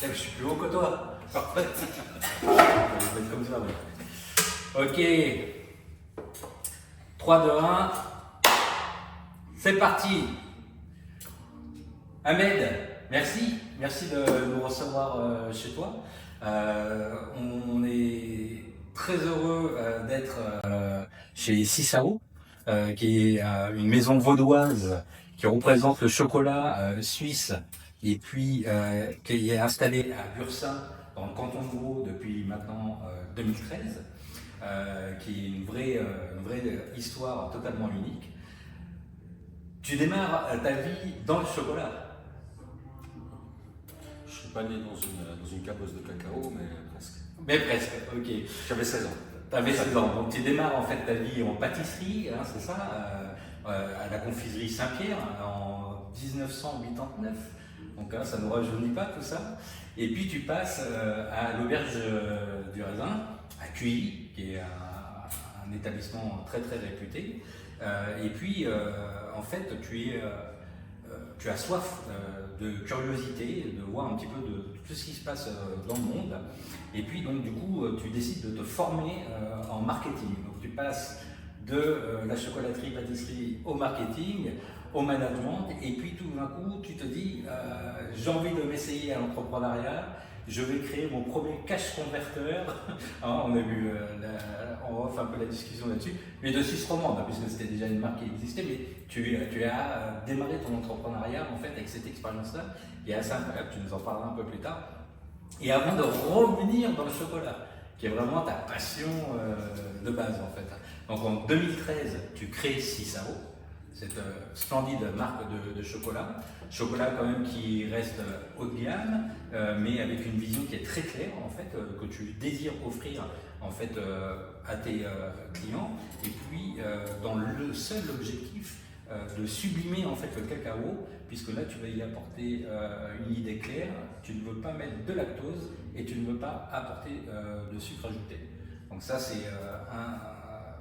Je suis plus haut que toi. Parfait. Je vais être comme ça, ouais. Ok. 3, 2, 1. C'est parti. Ahmed, merci. Merci de nous recevoir chez toi. On est très heureux d'être chez Sisao, qui est une maison vaudoise qui représente le chocolat suisse et puis qui est installée à Bursin, dans le canton de Vaud, depuis maintenant 2013, qui est une vraie histoire totalement unique. Tu démarres ta vie dans le chocolat. Je suis pas né dans une cabosse de cacao, mais presque. Mais presque, ok. J'avais 16 ans. Tu avais 16 ans, donc tu démarres en fait ta vie en pâtisserie, hein, c'est ça, à la confiserie Saint-Pierre en 1989. Donc hein, ça ne nous rajeunit pas tout ça. Et puis tu passes à l'auberge du raisin, à Cuilly, qui est un établissement très très réputé. Et puis en fait tu as soif de curiosité, de voir un petit peu de tout ce qui se passe dans le monde. Et puis donc du coup tu décides de te former en marketing. Donc tu passes de la chocolaterie, pâtisserie au marketing, au management, et puis tout d'un coup tu te dis j'ai envie de m'essayer à l'entrepreneuriat, je vais créer mon premier cash converteur. Hein, on a vu on off un peu la discussion là-dessus, mais de Suisse romande, puisque c'était déjà une marque qui existait, mais tu as démarré ton entrepreneuriat en fait avec cette expérience-là, qui est assez incroyable, tu nous en parleras un peu plus tard. Et avant de revenir dans le chocolat, qui est vraiment ta passion de base en fait. Donc en 2013, tu crées Sisao, cette splendide marque de chocolat. Chocolat quand même qui reste haut de gamme, mais avec une vision qui est très claire en fait, que tu désires offrir en fait à tes clients. Et puis dans le seul objectif de sublimer en fait le cacao, puisque là tu vas y apporter une idée claire, tu ne veux pas mettre de lactose et tu ne veux pas apporter de sucre ajouté. Donc ça c'est un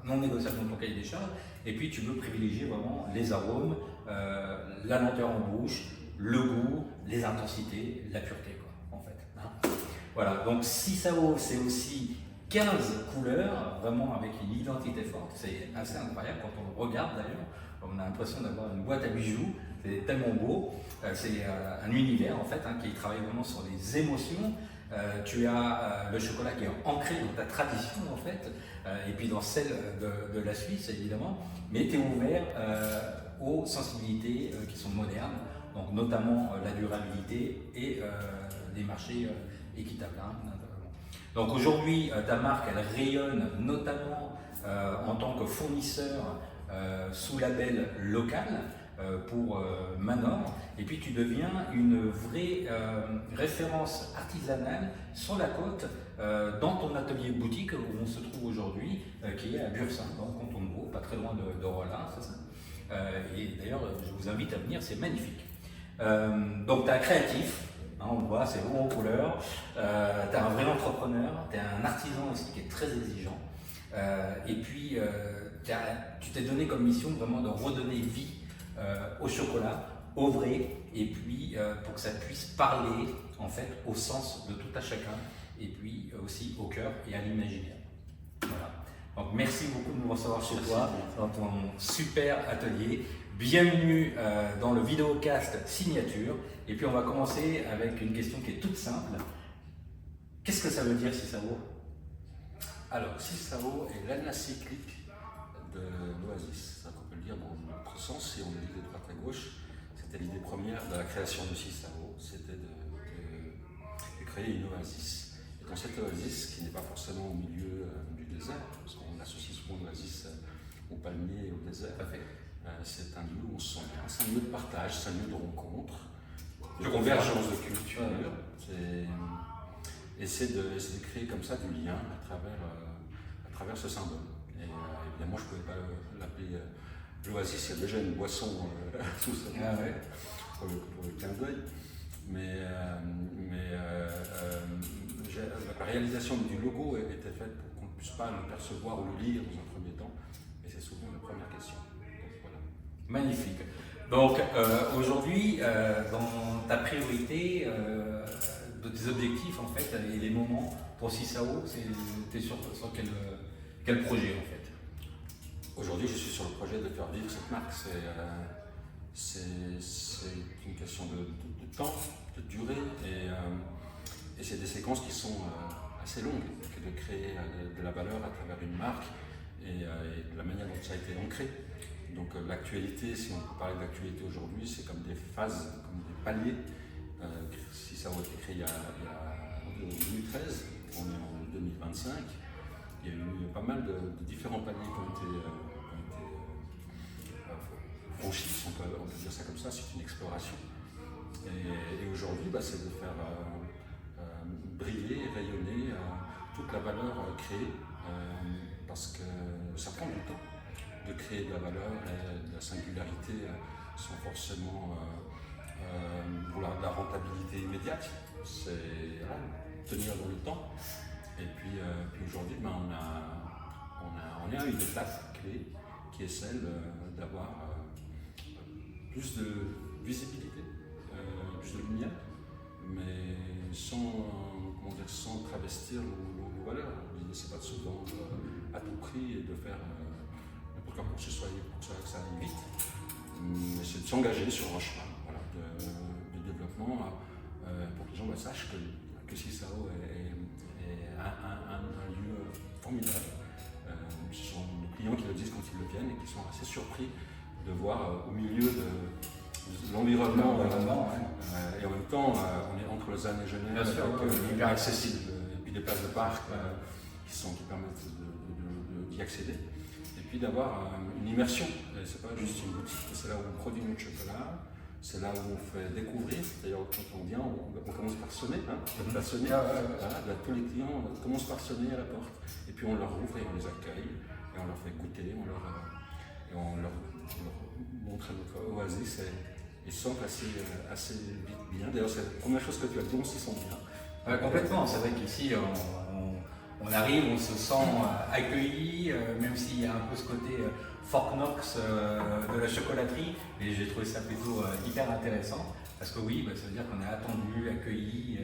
non négociable dans ton cahier des charges. Et puis tu veux privilégier vraiment les arômes, la lenteur en bouche, le goût, les intensités, la pureté quoi, en fait. Hein. Voilà, donc Sisao c'est aussi 15 couleurs, vraiment avec une identité forte, c'est assez incroyable quand on le regarde d'ailleurs. On a l'impression d'avoir une boîte à bijoux, c'est tellement beau. C'est un univers en fait hein, qui travaille vraiment sur les émotions. Tu as le chocolat qui est ancré dans ta tradition en fait, et puis dans celle de la Suisse évidemment, mais tu es ouvert aux sensibilités qui sont modernes, donc notamment la durabilité et des marchés équitables. Hein, donc aujourd'hui, ta marque elle rayonne notamment en tant que fournisseur sous label local pour Manor, et puis tu deviens une vraie référence artisanale sur la côte dans ton atelier boutique où on se trouve aujourd'hui, qui est à Bursin, dans le canton de Vaud, pas très loin de Rollin, c'est ça. Et d'ailleurs, je vous invite à venir, c'est magnifique. Donc tu es un créatif. Hein, on le voit, c'est haut en couleur, tu es un vrai entrepreneur, tu es un artisan aussi qui est très exigeant, et puis tu t'es donné comme mission vraiment de redonner vie au chocolat, au vrai, et puis pour que ça puisse parler en fait au sens de tout à chacun, et puis aussi au cœur et à l'imaginaire. Voilà. Donc merci beaucoup de nous recevoir chez toi, dans ton super atelier. Bienvenue dans le vidéocast signature. Et puis on va commencer avec une question qui est toute simple. Qu'est-ce que ça veut dire Sisao? Alors, Sisao est l'anacyclique de l'Oasis. Ça, on peut le dire dans notre sens, si on le lit de droite à gauche. C'était l'idée première de la création de Sisao, c'était de créer une oasis. Et dans cette oasis, qui n'est pas forcément au milieu du désert, parce qu'on associe souvent l'oasis au palmier et au désert, c'est un lieu où on se sent bien, c'est un lieu de partage, c'est un lieu de rencontre, de convergence de culture. Et c'est de créer comme ça du lien à travers ce symbole. Et évidemment, je ne pouvais pas l'appeler l'Oasis, il y a déjà une boisson sous cette pour le clin d'œil. Mais la réalisation du logo était faite pour qu'on ne puisse pas le percevoir ou le lire dans un premier temps. Et c'est souvent la première question. Donc, voilà. Magnifique. Donc aujourd'hui, dans ta priorité de tes objectifs en fait et les moments pour Sisao? T'es sur quel projet en fait? Aujourd'hui, je suis sur le projet de faire vivre cette marque. C'est une question de temps, de durée, et c'est des séquences qui sont assez longues, que de créer de la valeur à travers une marque et de la manière dont ça a été ancré. Donc l'actualité, si on peut parler d'actualité aujourd'hui, c'est comme des phases, comme des paliers. Si ça a été créé en 2013, on est en 2025, il y a eu pas mal de différents paliers qui ont été franchis, on peut dire ça comme ça, c'est une exploration. Et aujourd'hui, c'est de faire briller, rayonner toute la valeur créée, parce que ça prend du temps de créer de la valeur et de la singularité sans forcément vouloir de la rentabilité immédiate. C'est tenir dans le temps. Et puis aujourd'hui, on est à une étape clé qui est celle d'avoir plus de visibilité, plus de lumière, mais sans travestir nos valeurs. L'idée, c'est pas de se vendre à tout prix et de faire n'importe quoi pour que ça aille vite, mais c'est de s'engager sur un chemin de développement pour que les gens sachent que Sisao est un lieu formidable. Ce sont nos clients qui le disent quand ils le viennent et qui sont assez surpris de voir au milieu de l'environnement et en même temps on est entre Lausanne et Genève, hyper accessible, et puis des places de parc qui permettent d'y accéder, et puis d'avoir une immersion. C'est pas juste une boutique, c'est là où on produit notre chocolat, c'est là où on fait découvrir. D'ailleurs, quand on vient, on commence par sonner, tous les clients commencent par sonner à la porte, et puis on leur ouvre et on les accueille, et on leur fait goûter, on leur montre notre oasis, et ils se sentent assez bien. D'ailleurs, c'est la première chose que tu as dit, on s'y sent bien. Complètement, c'est vrai qu'ici, on arrive, on se sent accueilli, même s'il y a un peu ce côté Fort Knox de la chocolaterie, et j'ai trouvé ça plutôt hyper intéressant, parce que oui, ça veut dire qu'on est attendu, accueilli,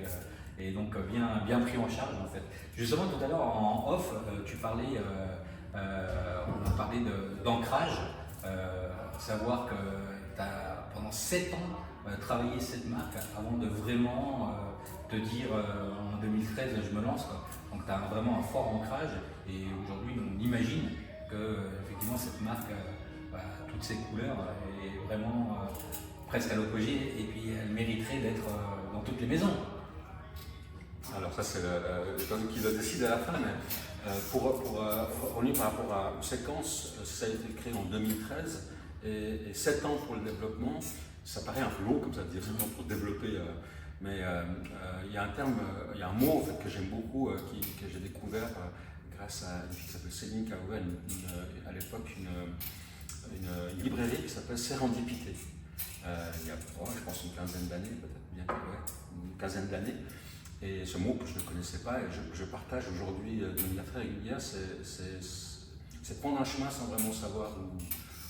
et donc bien pris en charge en fait. Justement, tout à l'heure en off, tu parlais, on a parlé d'ancrage, savoir que tu as pendant 7 ans travaillé cette marque avant de vraiment te dire en 2013 je me lance, quoi. Donc tu as vraiment un fort ancrage, et aujourd'hui on imagine que effectivement cette marque toutes ses couleurs est vraiment presque à l'apogée, et puis elle mériterait d'être dans toutes les maisons. Alors ça c'est le qui le décide à la fin, mais pour revenir par rapport aux séquences, ça a été créé en 2013 et 7 ans pour le développement. Ça paraît un peu long comme ça de dire 7 ans pour développer, mais il y a un terme, il y a un mot en fait, que j'aime beaucoup, que j'ai découvert grâce à une fille qui s'appelle Céline, qui a ouvert à l'époque une librairie qui s'appelle Sérendipité. Il y a, je pense, une quinzaine d'années, peut-être bien, une quinzaine d'années. Et ce mot que je ne connaissais pas et je partage aujourd'hui de manière très régulière, c'est prendre un chemin sans vraiment savoir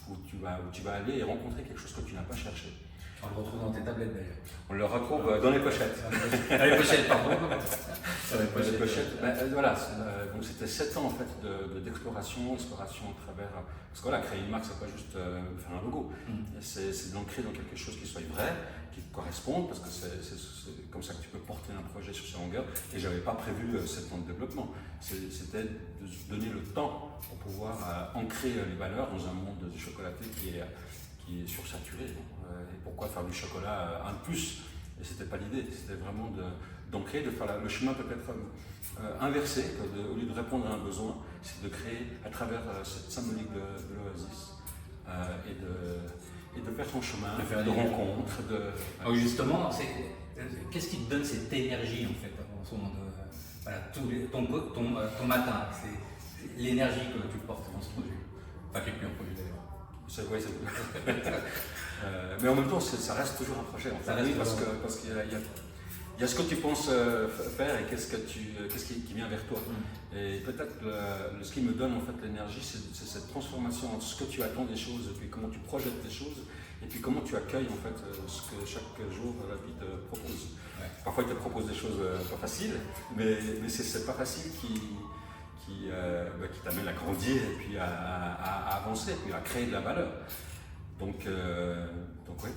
où tu vas aller et rencontrer quelque chose que tu n'as pas cherché. On le retrouve dans tes tablettes d'ailleurs. On le retrouve dans les pochettes. Dans les pochettes, pardon. Sur les pochettes. Voilà, donc c'était 7 ans en fait d'exploration, exploration à travers. Parce que voilà, créer une marque, c'est pas juste faire un logo. C'est d'ancrer dans quelque chose qui soit vrai, qui corresponde, parce que c'est comme ça que tu peux porter un projet sur sa longueur. Et j'avais pas prévu 7 ans de développement. C'était de se donner le temps pour pouvoir ancrer les valeurs dans un monde de chocolaté qui est sursaturé. Et pourquoi faire du chocolat un de plus? Et c'était pas l'idée, c'était vraiment d'ancrer, de faire le chemin peut-être inversé, au lieu de répondre à un besoin, c'est de créer à travers cette symbolique de l'oasis et de faire son chemin, de rencontres. Alors justement, qu'est-ce qui te donne cette énergie en fait en ce moment ton matin, c'est l'énergie que tu portes dans ce projet, pas que plus un projet d'ailleurs. Mais en même temps, ça reste toujours un projet. En fait. Parce qu'il y a ce que tu penses faire et qu'est-ce qui vient vers toi. Et peut-être ce qui me donne en fait l'énergie, c'est cette transformation entre ce que tu attends des choses et puis comment tu projettes des choses et puis comment tu accueilles en fait ce que chaque jour la vie te propose. Ouais. Parfois il te propose des choses pas faciles, mais c'est pas facile qui t'amène à grandir et puis à avancer, et puis à créer de la valeur. Donc oui.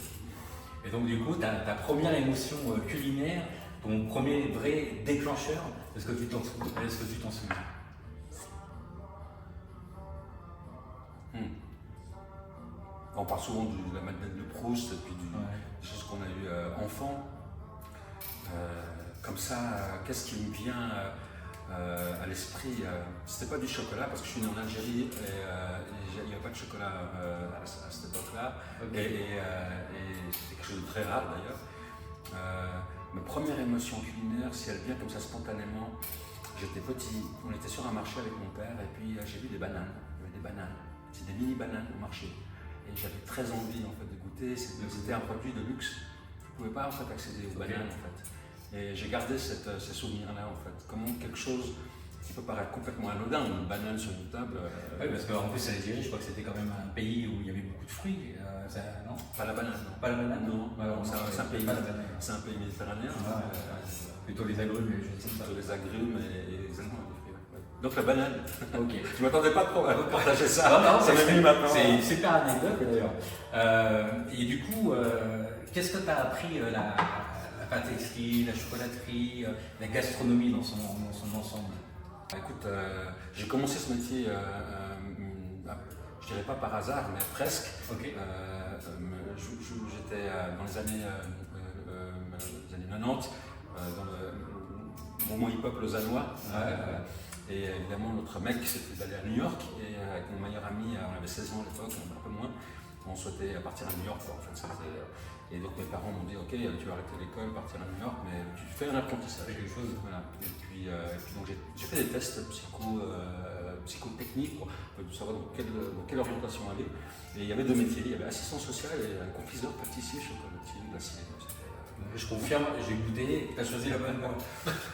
Et donc du coup, ta première émotion culinaire, ton premier vrai déclencheur, est-ce que tu t'en souviens? On parle souvent de la Madeleine de Proust et puis des choses qu'on a eues enfant. Comme ça, qu'est-ce qui me vient à l'esprit? C'était pas du chocolat parce que je suis né en Algérie et il n'y avait pas de chocolat à cette époque-là. Okay. Et c'était quelque chose de très rare d'ailleurs. Ma première émotion culinaire, si elle vient comme ça spontanément, j'étais petit, on était sur un marché avec mon père et puis j'ai vu des bananes. Il y avait des bananes, c'était des mini bananes au marché. Et j'avais très envie en fait de goûter. C'était un produit de luxe. Je ne pouvais pas en fait accéder aux bananes en fait. Et j'ai gardé ces souvenirs-là en fait. Comment quelque chose qui peut paraître complètement anodin, une banane sur une table. Oui, parce qu'en plus l'Algérie, je crois que c'était quand même un pays où il y avait beaucoup de fruits. Non, pas la banane. Non. Pas la banane. Non. C'est un pays méditerranéen. Plutôt les agrumes. Plutôt les agrumes et les aliments. Donc la banane. Ok. Je m'attendais pas trop à partager ça. Non, ça m'a mis maintenant. C'est une super anecdote d'ailleurs. Et du coup, qu'est-ce que tu as appris la pâtisserie, la chocolaterie, la gastronomie dans son ensemble? Écoute, j'ai commencé ce métier, je dirais pas par hasard, mais presque. Okay. J'étais dans les années 90, dans le mouvement hip-hop lausannois. Et évidemment, notre mec, c'était d'aller à New York. Et avec mon meilleur ami, on avait 16 ans à l'époque, un peu moins, on souhaitait partir à New York. En fait, et donc mes parents m'ont dit, ok, tu vas arrêter l'école, partir à New York, mais tu fais un apprentissage. Quelque chose. Voilà. Et puis donc j'ai fait des tests psychotechniques pour savoir dans quelle orientation aller. Et il y avait deux métiers, il y avait assistant social et confiseur, pâtissier, chocolatier, glacier. Je confirme, j'ai goûté, tu as choisi la bonne voie.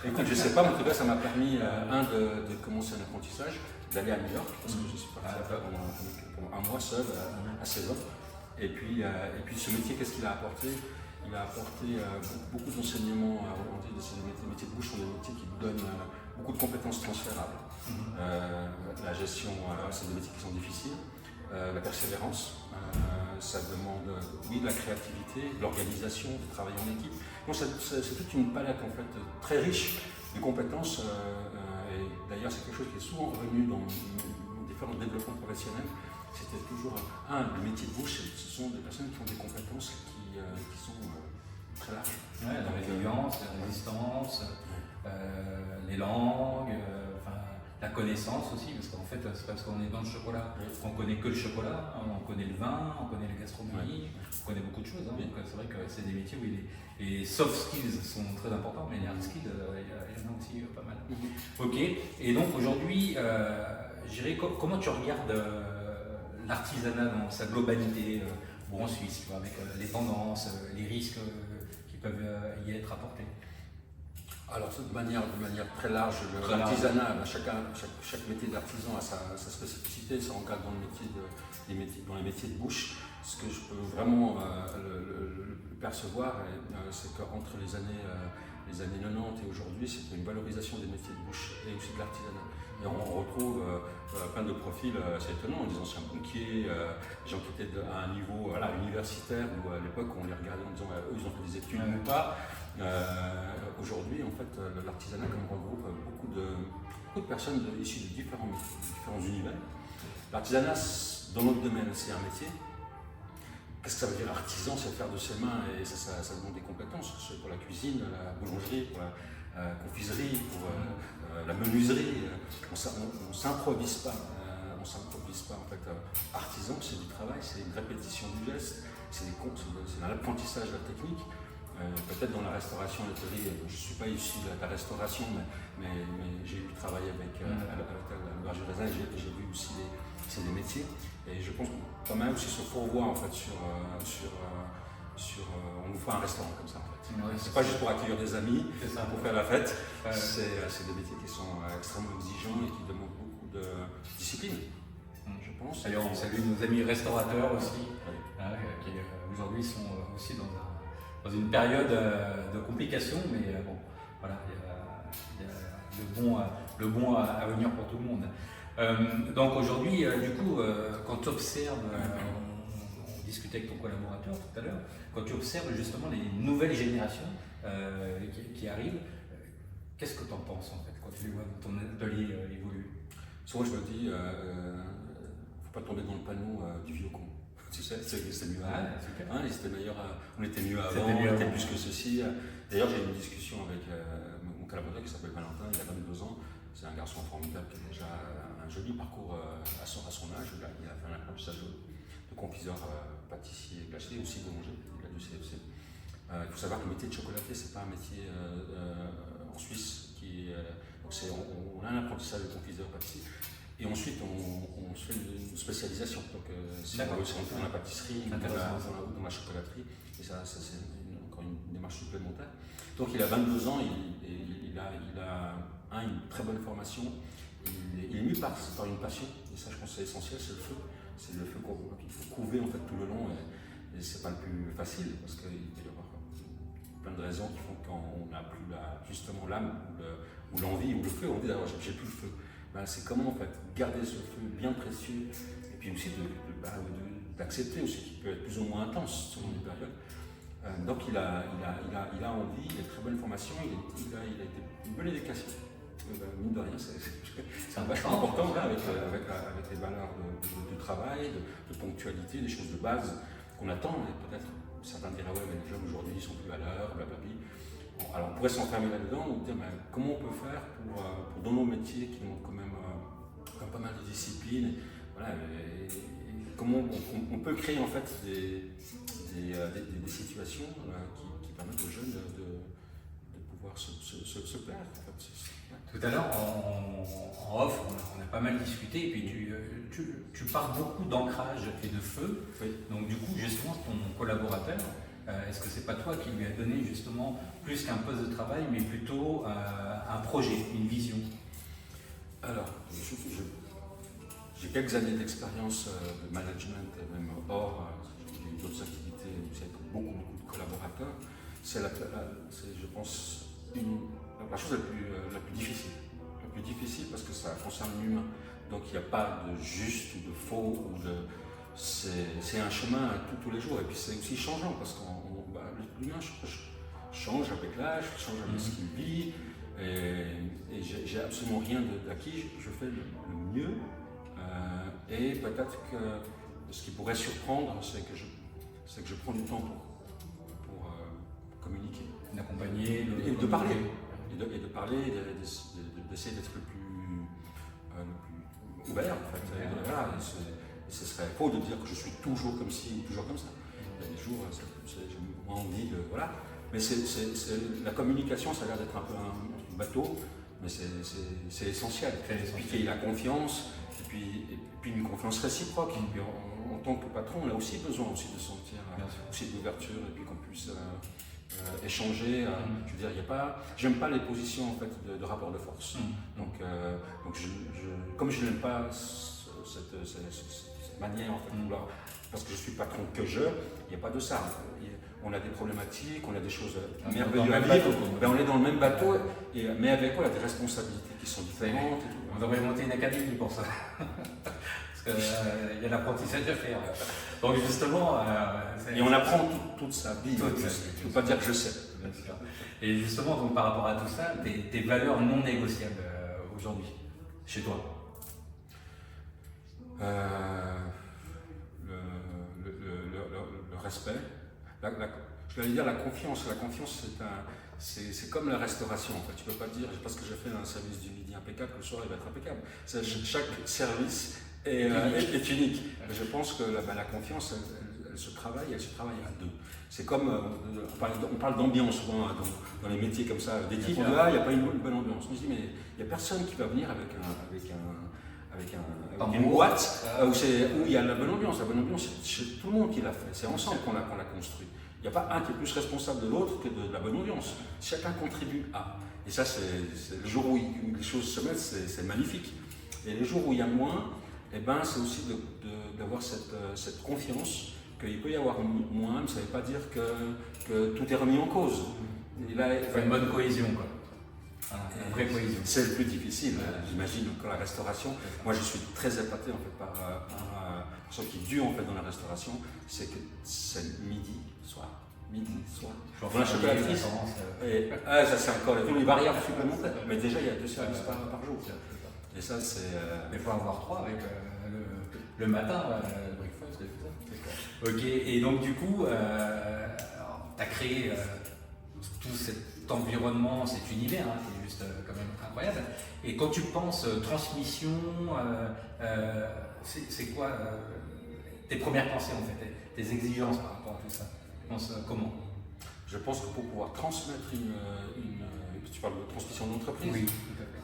Écoute, je sais pas, mais en tout cas, ça m'a permis, de commencer un apprentissage, d'aller à New York, parce que je suis parti pendant un mois seul, à 16 ans. Et puis ce métier, qu'est-ce qu'il a apporté? Il a apporté beaucoup d'enseignements à remonter de ces métiers de bouche sont des métiers qui donnent beaucoup de compétences transférables. La gestion, c'est des métiers qui sont difficiles. La persévérance, ça demande de la créativité, de l'organisation, de travail en équipe. Donc c'est toute une palette en fait très riche de compétences. Et d'ailleurs c'est quelque chose qui est souvent revenu dans différents développements professionnels. C'était toujours le métier de bouche, ce sont des personnes qui ont des compétences qui sont très larges. Ouais, la résilience, la résistance, les langues, la connaissance aussi, parce qu'en fait, c'est parce qu'on est dans le chocolat qu'on connaît que le chocolat, on connaît le vin, on connaît la gastronomie, on connaît beaucoup de choses. Donc c'est vrai que c'est des métiers où les soft skills sont très importants, mais les hard skills, il y en a aussi pas mal. Ok, et donc aujourd'hui, comment tu regardes l'artisanat dans sa globalité en Suisse, avec les tendances, les risques qui peuvent y être apportés? Alors, de manière très large, l'artisanat, chaque métier d'artisan a sa spécificité, ça encadre dans les métiers de bouche. Ce que je peux vraiment le percevoir, c'est qu'entre les années 90 et aujourd'hui, c'est une valorisation des métiers de bouche et aussi de l'artisanat. Et on retrouve plein de profils assez étonnants, des anciens banquiers, des gens qui étaient à un niveau universitaire, où à l'époque on les regardait en disant eux ils ont fait des études ou pas. Aujourd'hui, en fait, l'artisanat regroupe beaucoup de personnes issues de différents univers. L'artisanat, dans notre domaine, c'est un métier. Qu'est-ce que ça veut dire artisan? C'est faire de ses mains et ça demande des compétences. C'est pour la cuisine, la boulangerie, pour la confiserie, pour la menuiserie. On s'improvise pas. En fait. Artisan, c'est du travail, c'est une répétition du geste, c'est un apprentissage de la technique. Peut-être dans la restauration, l'hôtellerie, je ne suis pas issu de la restauration, mais j'ai eu travaillé avec l'Auberge du Raisin, j'ai vu aussi des métiers. Et je pense qu'on peut même aussi se fourvoie en fait on nous fait un restaurant comme ça en fait. Ouais, c'est pas juste pour accueillir des amis, pour faire la fête. C'est des métiers qui sont extrêmement exigeants et qui demandent beaucoup de discipline. je pense. D'ailleurs, on salue nos amis restaurateurs aussi, Oui. qui aujourd'hui sont aussi dans une période de complications, mais bon, voilà, il y a le bon à venir pour tout le monde. Donc aujourd'hui, du coup, quand tu observes, on discutait avec ton collaborateur tout à l'heure, quand tu observes justement les nouvelles générations qui arrivent, qu'est-ce que tu en penses en fait quand tu les vois dans ton atelier évoluer? Souvent, je me dis, faut pas tomber dans le panneau du vieux con. Tu sais, c'est mieux avant. Super. Hein, c'était meilleur, on était mieux avant, C'était mieux on était avant. plus que ceci. D'ailleurs, j'ai eu une discussion avec mon collaborateur qui s'appelle Valentin, il a 22 ans. C'est un garçon formidable qui a déjà un joli parcours à son âge. Il a fait un apprentissage de confiseur, pâtissier, glacier, aussi boulanger. Il a du CFC. Il faut savoir que le métier de chocolatier, c'est pas un métier en Suisse donc on a un apprentissage de confiseur, pâtissier. Et ensuite, on se fait une spécialisation. Donc, si on veut se rentrer dans la pâtisserie, ou dans la chocolaterie, et ça c'est encore une démarche supplémentaire. Donc, il a 22 ans, il a une très bonne formation, il est mu par une passion, et ça, je pense que c'est essentiel, c'est le feu. C'est le feu qu'il faut couver en fait, tout le long, et c'est pas le plus facile, parce qu'il peut y avoir plein de raisons qui font qu'on n'a plus justement l'âme, ou l'envie, ou le feu. On dit d'ailleurs, j'ai plus le feu. Ben, c'est comment en fait garder ce feu bien précieux et puis aussi d'accepter aussi qu'il peut être plus ou moins intense selon les périodes. Donc il a envie, il a une très bonne formation, il a été une bonne éducation. Mine de rien, c'est un vachement important là, avec les valeurs de travail, de ponctualité, des choses de base qu'on attend. Et peut-être certains diraient ouais mais les jeunes aujourd'hui ils sont plus à l'heure, blablabla. Bon, alors on pourrait s'enfermer là-dedans, donc dire comment on peut faire pour dans nos métiers qui demandent quand même pas mal de discipline, voilà, et comment on peut créer en fait des situations qui permettent aux jeunes de pouvoir se plaire. En fait. Tout à l'heure, en off, on a pas mal discuté, et puis tu parles beaucoup d'ancrage et de feu. Oui. Donc du coup, justement, ton collaborateur, est-ce que c'est pas toi qui lui a donné justement plus qu'un poste de travail, mais plutôt un projet, une vision? Alors, j'ai quelques années d'expérience de management, même hors, j'ai eu d'autres activités où j'ai beaucoup de collaborateurs. C'est, je pense, la chose la plus difficile. La plus difficile parce que ça concerne l'humain. Donc il n'y a pas de juste ou de faux, c'est un chemin tous les jours. Et puis c'est aussi changeant parce que l'humain change avec l'âge, change avec ce qu'il vit. Et j'ai absolument rien d'acquis, je fais le mieux. Et peut-être que ce qui pourrait surprendre, c'est que je prends du temps pour communiquer. D'accompagner, et de parler. Et de parler, d'essayer d'être le plus ouvert en fait. Voilà, ce serait faux de dire que je suis toujours comme ci ou toujours comme ça. Il y a des jours, j'ai moins envie de. Voilà. Mais la communication, ça a l'air d'être un peu un bateau, mais c'est essentiel. Et puis qu'il y ait la confiance, et puis une confiance réciproque. Et puis en tant que patron, on a aussi besoin aussi de sentir aussi d'ouverture, et puis qu'on puisse échanger. Je veux dire, il y a pas. J'aime pas les positions en fait de rapport de force. Donc comme je n'aime pas cette manière en fait de vouloir, parce que je suis patron que il n'y a pas de ça. On a des problématiques, on a des choses merveilleuses à vivre, on est dans le même bateau, mais avec quoi, on a des responsabilités qui sont différentes. On devrait monter une académie pour ça. Parce qu'il y a l'apprentissage à faire. Donc justement... et on apprend toute sa vie. Je ne peux pas dire que je sais. Bien sûr. Et justement, donc, par rapport à tout ça, tes valeurs non négociables aujourd'hui, chez toi? Le respect. Je vais dire la confiance. La confiance, c'est comme la restauration. En fait. Tu ne peux pas dire, parce que j'ai fait un service du midi impeccable, le soir il va être impeccable. Chaque service est unique. Mais je pense que la confiance, elle se travaille à deux. C'est comme, on parle d'ambiance souvent dans les métiers comme ça, d'équipe. Là, il n'y a pas une bonne ambiance. On se dit, mais il n'y a personne qui va venir avec une boîte où il y a la bonne ambiance. La bonne ambiance, c'est tout le monde qui l'a fait. C'est ensemble qu'on l'a construit. Il n'y a pas un qui est plus responsable de l'autre que de la bonne ambiance. Chacun contribue à. Et ça, c'est le jour où les choses se mettent, c'est magnifique. Et les jours où il y a moins, et ben, c'est aussi d'avoir cette confiance qu'il peut y avoir moins, mais ça ne veut pas dire que tout est remis en cause. Il faut une bonne cohésion, quoi. Une vraie cohésion. C'est le plus difficile, j'imagine, que la restauration. Moi, je suis très épaté en fait, par ce qui est dur en fait, dans la restauration, c'est que c'est midi, soir. Dans la chocolaterie, ça c'est encore les variables supplémentaires. Mais déjà, il y a 2 services par jour. Et ça, c'est. Il faut avoir 3 avec le matin, le breakfast, et tout ça. Ok, et donc du coup, tu as créé tout cet environnement, cet univers qui est juste quand même incroyable. Et quand tu penses transmission, c'est quoi tes premières pensées en fait, tes exigences par rapport à tout ça? Tu penses comment? Je pense que pour pouvoir transmettre tu parles de transmission d'entreprise. Oui, tout à fait.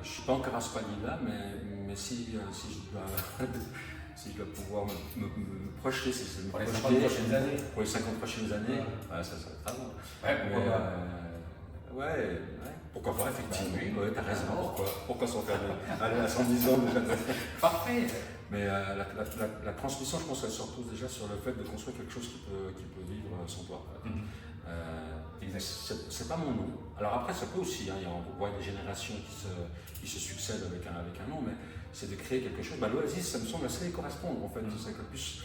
Je ne suis pas encore à ce palier-là, mais si je dois pouvoir me projeter, pour les 50 prochaines années. Pour les 50 prochaines années, ça serait très bon. Ouais, pourquoi pas, effectivement. Oui, tu as raison. Pourquoi s'en faire aller à 110 ans déjà? Parfait. Mais la transmission, je pense qu'elle se repose déjà sur le fait de construire quelque chose qui peut vivre sans toi. C'est pas mon nom. Alors après, ça peut aussi, on voit des générations qui se succèdent avec un nom, mais c'est de créer quelque chose. L'Oasis, ça me semble assez correspondre en fait. C'est qu'elle puisse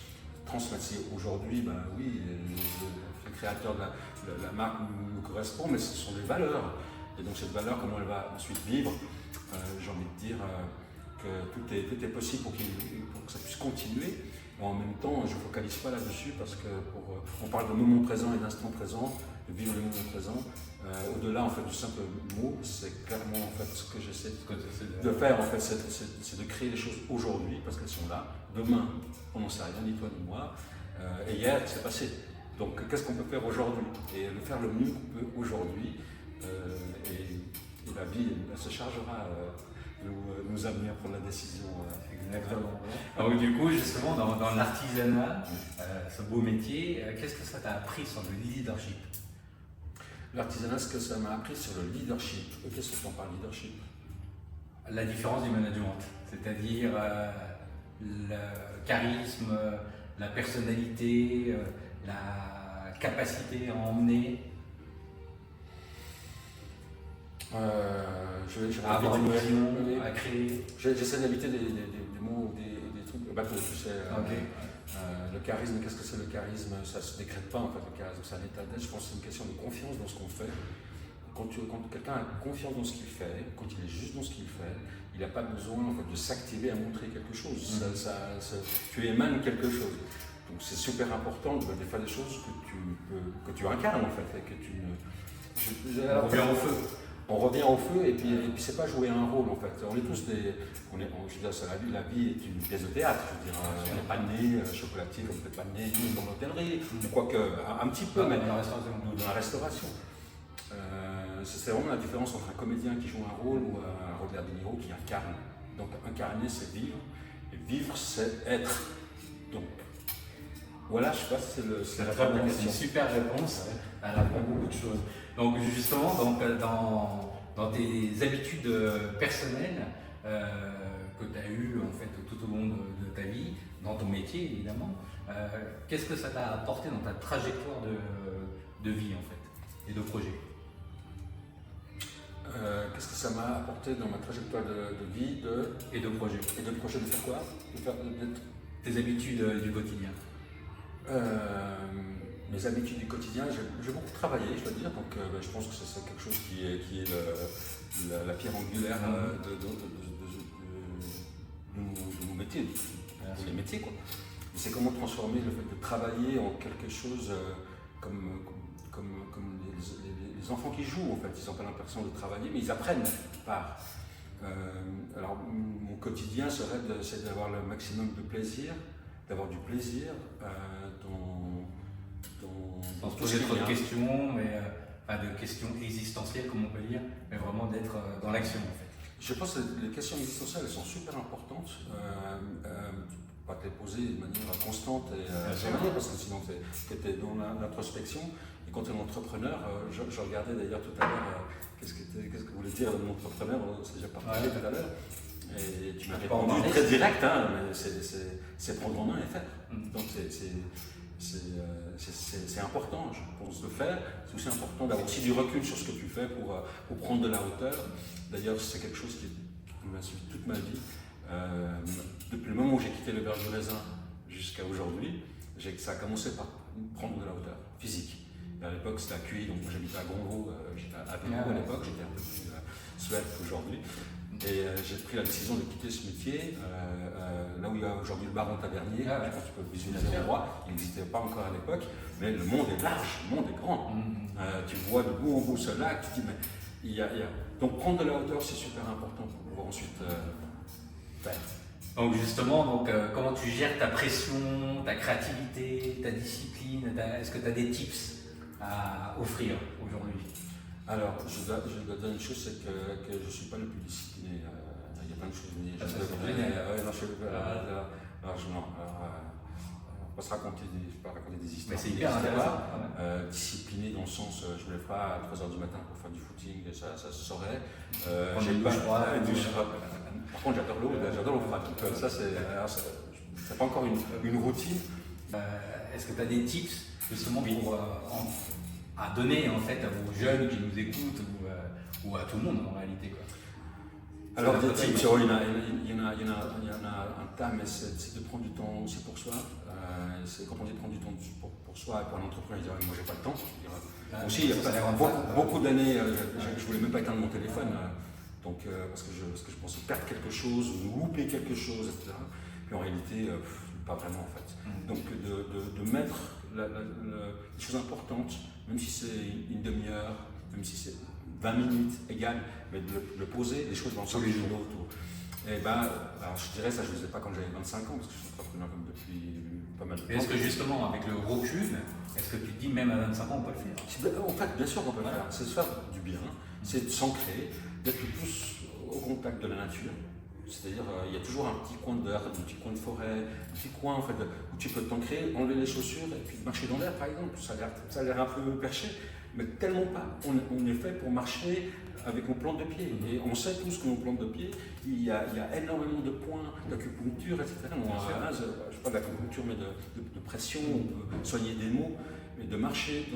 transmettre. Aujourd'hui, oui, le créateur de la marque nous correspond, mais ce sont des valeurs. Et donc cette valeur, comment elle va ensuite vivre, j'ai envie de dire que tout est possible pour que ça puisse continuer. Mais en même temps, je ne focalise pas là-dessus parce que on parle de moment présent et d'instant présent, de vivre le moment présent. Au-delà en fait, du simple mot, c'est clairement en fait, ce que j'essaie de faire, en fait, c'est de créer les choses aujourd'hui parce qu'elles sont là. Demain, on n'en sait rien, ni toi ni moi. Et hier, c'est passé. Donc qu'est-ce qu'on peut faire aujourd'hui? Et le faire le mieux qu'on peut aujourd'hui. Et la vie, elle se chargera nous amener à prendre la décision. Exactement. Donc du coup, justement, dans l'artisanat, ce beau métier, qu'est-ce que ça t'a appris sur le leadership? L'artisanat, ce que ça m'a appris sur le leadership. Qu'est-ce que tu en parles, leadership? La différence du management, c'est-à-dire le charisme, la personnalité, la capacité à emmener. À avoir une vision, à créer. J'essaie d'éviter des mots, des trucs. Tu sais, le charisme, qu'est-ce que c'est le charisme? Ça ne se décrète pas en fait, le charisme, c'est un état d'être. Je pense que c'est une question de confiance dans ce qu'on fait. Quand quelqu'un a confiance dans ce qu'il fait, quand il est juste dans ce qu'il fait, il n'a pas besoin en fait, de s'activer à montrer quelque chose. Tu émanes quelque chose. Donc c'est super important de faire des choses que tu incarnes en fait. Et que tu ne... On revient au feu. On revient au feu et puis c'est pas jouer un rôle en fait. On est tous des. Je veux dire, la vie est une pièce de théâtre. Je veux dire, on n'est pas né chocolatier, on n'est pas né dans l'hôtellerie, quoique un petit peu, mais dans la restauration. C'est vraiment la différence entre un comédien qui joue un rôle ou un Robert De Niro qui incarne. Donc incarner, c'est vivre, et vivre, c'est être. Donc voilà, je sais pas si c'est la réponse. C'est une super réponse, elle apprend beaucoup de choses. Donc justement, dans tes habitudes personnelles que tu as eues en fait, tout au long de ta vie, dans ton métier évidemment, qu'est-ce que ça t'a apporté dans ta trajectoire de vie en fait, et de projet? Qu'est-ce que ça m'a apporté dans ma trajectoire de vie et de projet? Et de projet de faire quoi? Tes habitudes du quotidien. Mes habitudes du quotidien, j'ai beaucoup travaillé, je dois dire, donc je pense que c'est quelque chose qui est la pierre angulaire de nos métiers, de les métiers quoi. C'est comment transformer le fait de travailler en quelque chose comme les enfants qui jouent en fait, ils n'ont pas l'impression de travailler, mais ils apprennent par. Alors mon quotidien c'est d'avoir le maximum de plaisir, d'avoir du plaisir sans se poser trop de questions, mais pas de questions existentielles comme on peut dire, mais vraiment d'être dans l'action en fait. Je pense que les questions existentielles elles sont super importantes. Pas te les poser de manière constante et parce que sinon tu es dans l'introspection. Et quand tu es un entrepreneur, je regardais d'ailleurs tout à l'heure qu'est-ce que voulait dire un entrepreneur, on s'est déjà parlé tout à l'heure. Et tu m'as répondu très direct, hein, mais c'est prendre en main et faire. Donc c'est important, je pense, de faire. C'est aussi important d'avoir aussi du recul sur ce que tu fais pour prendre de la hauteur. D'ailleurs, c'est quelque chose qui m'a suivi toute ma vie. Depuis le moment où j'ai quitté le Berge du Raisin jusqu'à aujourd'hui, ça a commencé par prendre de la hauteur physique. Et à l'époque, c'était à Cuy, donc moi j'habitais à Gonvaux, j'étais à Pérou à l'époque, j'étais un peu plus suède qu'aujourd'hui. Et j'ai pris la décision de quitter ce métier, là où il y a aujourd'hui le Baron Tavernier, je pense que tu peux visualiser l'endroit, il n'existait pas encore à l'époque, mais le monde est large, le monde est grand. Tu vois de bout en bout ce lac, tu te dis, mais il y a... Donc prendre de la hauteur, c'est super important pour pouvoir ensuite faire. Donc justement, comment tu gères ta pression, ta créativité, ta discipline, est-ce que tu as des tips à offrir aujourd'hui? Alors, je dois dire une chose, c'est que je ne suis pas le plus discipliné. Il y a plein de choses. On va se raconter des histoires. Mais c'est hyper intéressant. Discipliné dans le sens, je ne me lève pas à 3h du matin pour faire du footing, ça se saurait. J'ai pas Par contre, j'adore l'eau froide. Donc, ça, c'est pas encore une routine. Est-ce que tu as des tips justement pour à donner en fait à vos jeunes qui nous écoutent ou à tout le monde en réalité quoi? Alors des tips, il y en a un tas, mais c'est de prendre du temps aussi pour soi. Quand on dit prendre du temps pour soi, pour un entrepreneur, il dit moi j'ai pas le temps. Aussi, il y a beaucoup d'années, je voulais même pas éteindre mon téléphone, donc parce que je pensais perdre quelque chose, ou louper quelque chose, etc. Puis en réalité, pas vraiment en fait. Donc de mettre les choses importantes, même si c'est une demi-heure, même si c'est 20 minutes égales, mais de le poser, les choses dans le sens du jour autour. Et alors je dirais ça, je ne le faisais pas quand j'avais 25 ans, parce que je suis entrepreneur depuis pas mal de temps. Est-ce que justement, avec le recul, est-ce que tu te dis même à 25 ans, on peut le faire? En fait, bien sûr qu'on peut le faire. C'est de faire du bien, c'est de s'ancrer, d'être le plus au contact de la nature. C'est-à-dire, il y a toujours un petit coin d'air, un petit coin de forêt, un petit coin en fait, où tu peux t'ancrer, enlever les chaussures et puis marcher dans l'air par exemple. Ça a l'air un peu perché, mais tellement pas. On est fait pour marcher avec nos plantes de pied. Et on sait tous que nos plantes de pied, il y a énormément de points d'acupuncture, etc. Je ne sais pas d'acupuncture, mais de pression, on peut soigner des maux, mais de marcher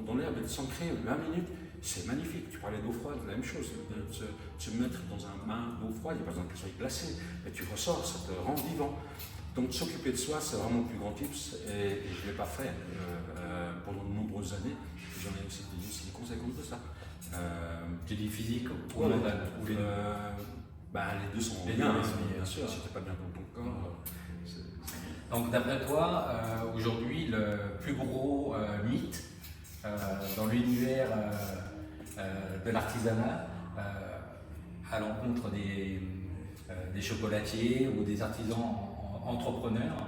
dans l'herbe et de s'ancrer 20 minutes. C'est magnifique, tu parlais d'eau froide, la même chose, de se mettre dans un bain d'eau froide, il n'y a pas besoin qu'elle soit glacée, mais tu ressors, ça te rend vivant. Donc s'occuper de soi, c'est vraiment le plus grand tips, et je ne l'ai pas fait pendant de nombreuses années, j'en ai aussi des conséquences de ça. Tu dis physique ou mental? Les deux sont bien, bien sûr, si tu n'es pas bien dans ton corps. Donc d'après toi, aujourd'hui, le plus gros mythe dans l'univers de l'artisanat à l'encontre des chocolatiers ou des artisans entrepreneurs,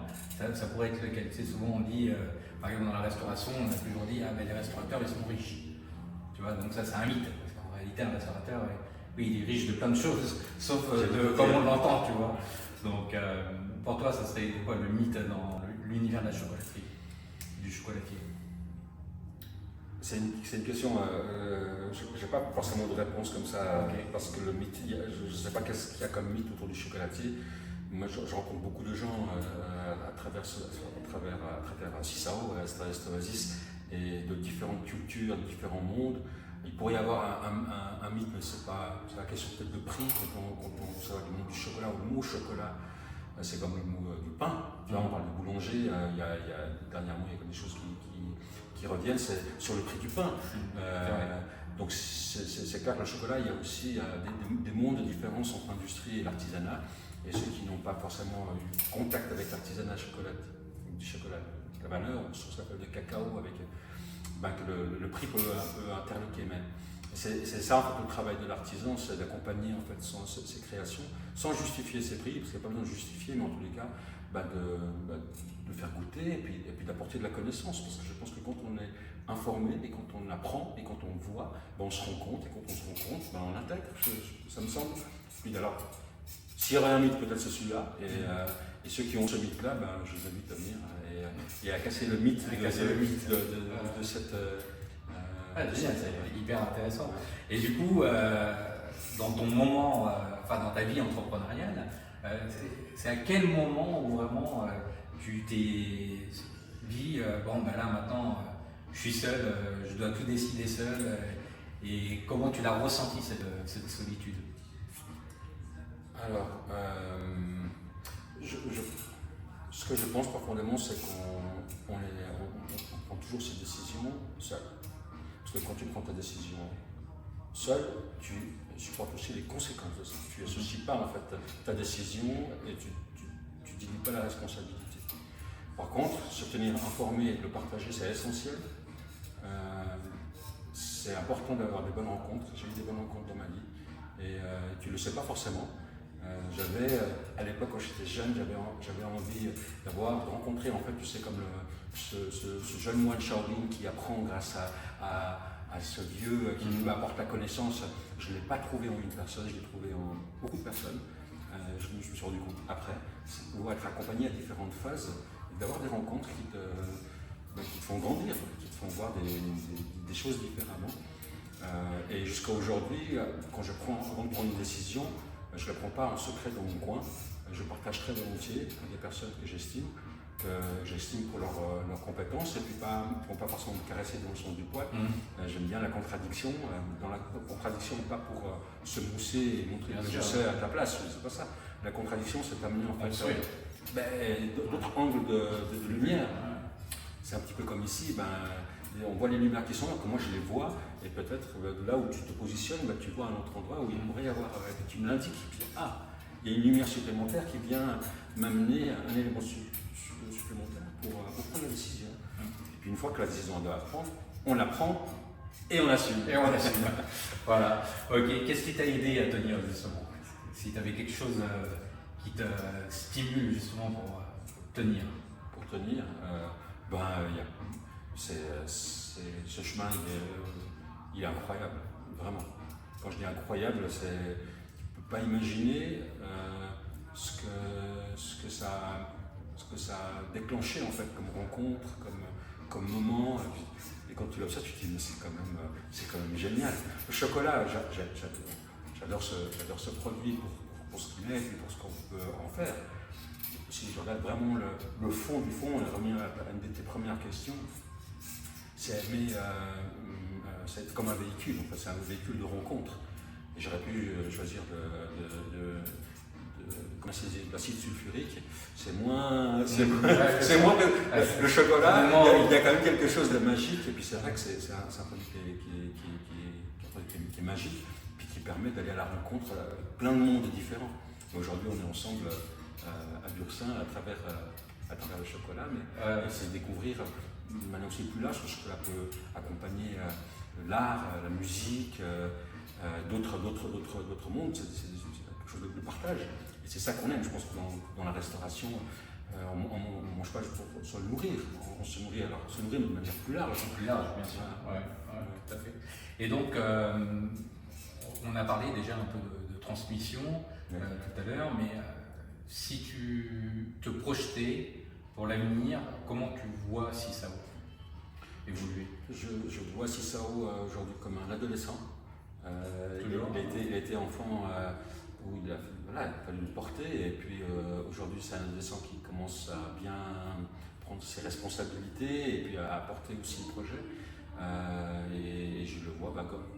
ça pourrait être lequel? C'est souvent on dit, par exemple dans la restauration, on a toujours dit les restaurateurs ils sont riches. Tu vois, donc ça c'est un mythe, parce qu'en réalité un restaurateur, oui, il est riche de plein de choses, sauf comme on l'entend, tu vois. Donc pour toi, ça serait quoi le mythe dans l'univers de la chocolaterie, du chocolatier? C'est une question, je n'ai pas forcément de réponse comme ça, parce que le mythe, je ne sais pas qu'est-ce qu'il y a comme mythe autour du chocolatier. Moi, je rencontre beaucoup de gens à travers Cissao, à Est Oasis, et de différentes cultures, de différents mondes. Il pourrait y avoir un mythe, mais c'est la question peut-être de prix, quand on sort du monde du chocolat, ou le mot chocolat. C'est comme le mot du pain. Tu vois, on parle de boulanger, dernièrement il y a des choses qui reviennent, c'est sur le prix du pain. Donc c'est clair que le chocolat, il y a aussi des mondes de différence entre l'industrie et l'artisanat. Et ceux qui n'ont pas forcément eu contact avec l'artisanat du chocolat, la valeur, on s'appelle de cacao, avec que le prix peut un peu interloquer. Mais c'est ça en fait, le travail de l'artisan, c'est d'accompagner en fait ses créations, sans justifier ses prix, parce qu'il n'y a pas besoin de justifier, mais en tous les cas, de faire goûter et puis d'apporter de la connaissance. Parce que je pense que quand on est informé et quand on apprend et quand on voit, on se rend compte, et quand on se rend compte, on intègre, ça me semble. Puis alors, s'il y aurait un mythe, peut-être c'est celui-là, et ceux qui ont ce mythe-là, je vous invite à venir et à casser le mythe de cette... Génial, c'est hyper intéressant. Et du coup, dans ton moment, enfin dans ta vie entrepreneuriale, c'est à quel moment où vraiment tu t'es dit, bon ben là maintenant je suis seul, je dois tout décider seul, et comment tu l'as ressenti cette solitude? Alors, ce que je pense profondément, c'est qu'on prend toujours ses décisions seul. Parce que quand tu prends ta décision seul, tu supportes aussi les conséquences de ça. Tu n'associes pas en fait ta décision et tu ne dilues pas la responsabilité. Par contre, se tenir informé et le partager, c'est essentiel. C'est important d'avoir des bonnes rencontres. J'ai eu des bonnes rencontres dans ma vie et tu ne le sais pas forcément. À l'époque quand j'étais jeune, j'avais envie de rencontrer en fait, tu sais, comme ce jeune moine Shaolin qui apprend grâce à ce vieux qui lui apporte la connaissance. Je ne l'ai pas trouvé en une personne, je l'ai trouvé en beaucoup de personnes. Je me suis rendu compte après, c'est pouvoir être accompagné à différentes phases et d'avoir des rencontres qui te font grandir, qui te font voir des choses différemment. Et jusqu'à aujourd'hui, avant de prendre une décision, je ne la prends pas en secret dans mon coin. Je partage très volontiers avec des personnes que j'estime pour leurs compétences et puis pas forcément me caresser dans le sens du poil. J'aime bien la contradiction. Dans la contradiction, pas pour se mousser et montrer que je sais à ta place, c'est pas ça. La contradiction, c'est d'amener en fait d'autres angles de lumière. C'est un petit peu comme ici, on voit les lumières qui sont là, que moi je les vois, et peut-être là où tu te positionnes, tu vois un autre endroit où il pourrait y avoir, tu me l'indiques, il y a une lumière supplémentaire qui vient m'amener un élément supplémentaire pour prendre la décision. Et puis une fois que la décision on doit prendre, on la prend et on l'assume. Voilà. Ok, qu'est-ce qui t'a aidé à tenir justement? Si tu avais quelque chose qui te stimule justement pour tenir. Pour tenir, ce chemin il est incroyable, vraiment. Quand je dis incroyable, tu ne peux pas imaginer ce que ça a déclenché en fait comme rencontre, comme moment. Et quand tu l'observes, tu te dis mais c'est quand même génial. Le chocolat, j'adore ce produit pour ce qu'il est et pour ce qu'on peut en faire. Si je regarde vraiment le fond du fond, on a remis à une de tes premières questions, c'est comme un véhicule, en fait, c'est un véhicule de rencontre. Et j'aurais pu choisir de l'acide sulfurique, c'est moins que le chocolat, il y a quand même quelque chose de magique, et puis c'est vrai que c'est un produit qui est magique, puis qui permet d'aller à la rencontre de plein de mondes différents. Aujourd'hui, on est ensemble à Bursin à travers le chocolat, mais c'est découvrir de manière aussi plus large. Le chocolat peut accompagner l'art, la musique, d'autres mondes. C'est quelque chose de partage. Et c'est ça qu'on aime. Je pense que dans la restauration, on ne mange pas juste pour se nourrir. On se nourrit, alors se nourrir de manière plus large. Plus large, bien sûr. Ouais, tout à fait. Et donc, on a parlé déjà un peu de transmission tout à l'heure, mais si tu te projetais pour l'avenir, comment tu vois Sisao évoluer? Je vois Sisao aujourd'hui comme un adolescent. Il a été enfant où il a fallu le porter, et puis aujourd'hui c'est un adolescent qui commence à bien prendre ses responsabilités et puis à apporter aussi le projet. Et je le vois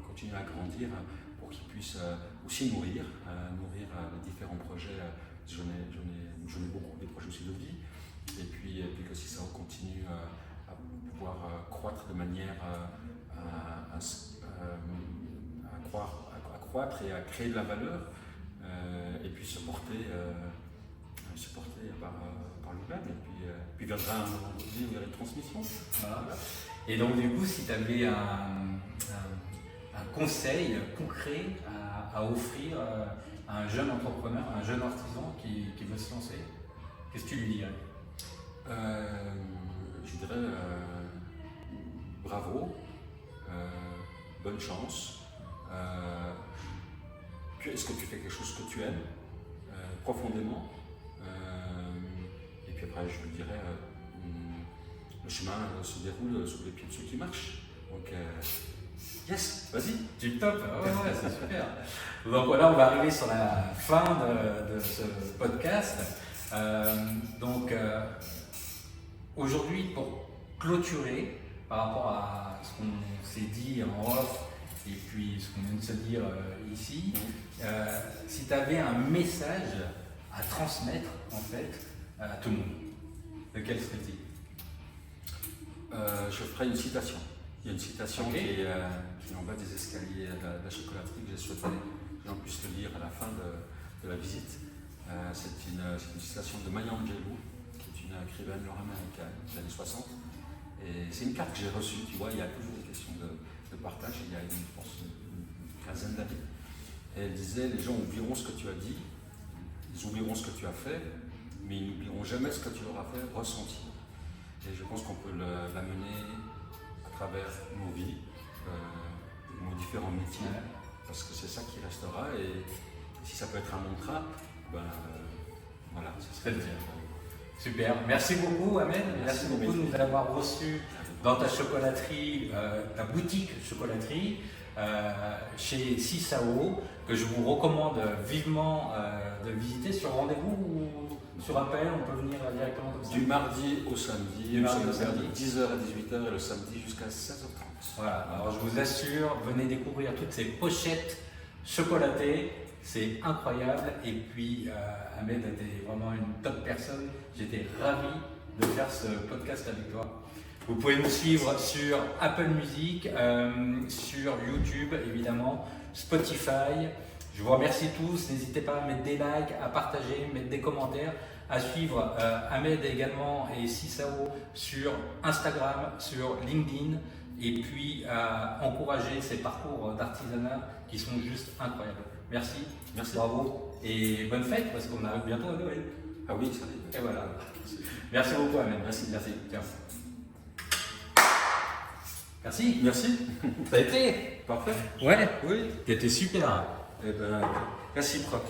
continuer à grandir pour qu'il puisse aussi nourrir les différents projets. J'en ai beaucoup, des projets aussi de vie, et puis que Sisao continue à pouvoir croître de manière à croître et à créer de la valeur, et puis se porter par lui-même, et puis viendra un moment donné où il y a une transmission. Voilà. Et donc du coup, si tu avais un conseil concret à offrir à un jeune entrepreneur, un jeune artisan qui veut se lancer, qu'est-ce que tu lui dirais? Je dirais bravo, bonne chance. Est-ce que tu fais quelque chose que tu aimes profondément, et puis après je lui dirais le chemin se déroule sous les pieds de ceux qui marchent. Donc Yes, vas-y. Du top, ouais, c'est super. Donc voilà, on va arriver sur la fin de ce podcast. Aujourd'hui, pour clôturer par rapport à ce qu'on s'est dit en off et puis ce qu'on vient de se dire ici, si tu avais un message à transmettre en fait à tout le monde, lequel serait-il? Je ferai une citation. Il y a une citation Okay. qui est en bas des escaliers de la chocolaterie que j'ai souhaité que l'on puisse le lire à la fin de la visite. C'est une citation de Maya Angelou, qui est une écrivaine nord-américaine des années 60. Et c'est une carte que j'ai reçue, tu vois, il y a toujours des questions de partage, il y a je pense une quinzaine d'années. Et elle disait, les gens oublieront ce que tu as dit, ils oublieront ce que tu as fait, mais ils n'oublieront jamais ce que tu leur as fait ressentir. Et je pense qu'on peut l'amener à travers nos vies, nos différents métiers, parce que c'est ça qui restera. Et si ça peut être un mantra, voilà, ce serait bien. Super, merci beaucoup Ahmed, merci beaucoup de nous avoir reçus dans ta chocolaterie, ta boutique chocolaterie chez Sisao, que je vous recommande vivement de visiter sur rendez-vous ou sur appel, on peut venir directement comme ça. Du mardi au samedi, du mardi au samedi. 10h à 18h et le samedi jusqu'à 16h30. Voilà, alors je vous assure, venez découvrir toutes ces pochettes chocolatées, c'est incroyable. Et puis Ahmed était vraiment une top personne, j'étais ravi de faire ce podcast avec toi. Vous pouvez nous suivre sur Apple Music, sur YouTube évidemment, Spotify. Je vous remercie tous, n'hésitez pas à mettre des likes, à partager, mettre des commentaires, à suivre Ahmed également et Sisao sur Instagram, sur LinkedIn, et puis à encourager ces parcours d'artisanat qui sont juste incroyables. Merci, bravo et bonne fête parce qu'on arrive bientôt à Noël. Ah oui, ça arrive. Et voilà. Merci beaucoup Ahmed. Merci. Tiens. Merci. Merci. Ça a été Parfait. Ouais. Oui. T'étais super. Eh ben, réciproque.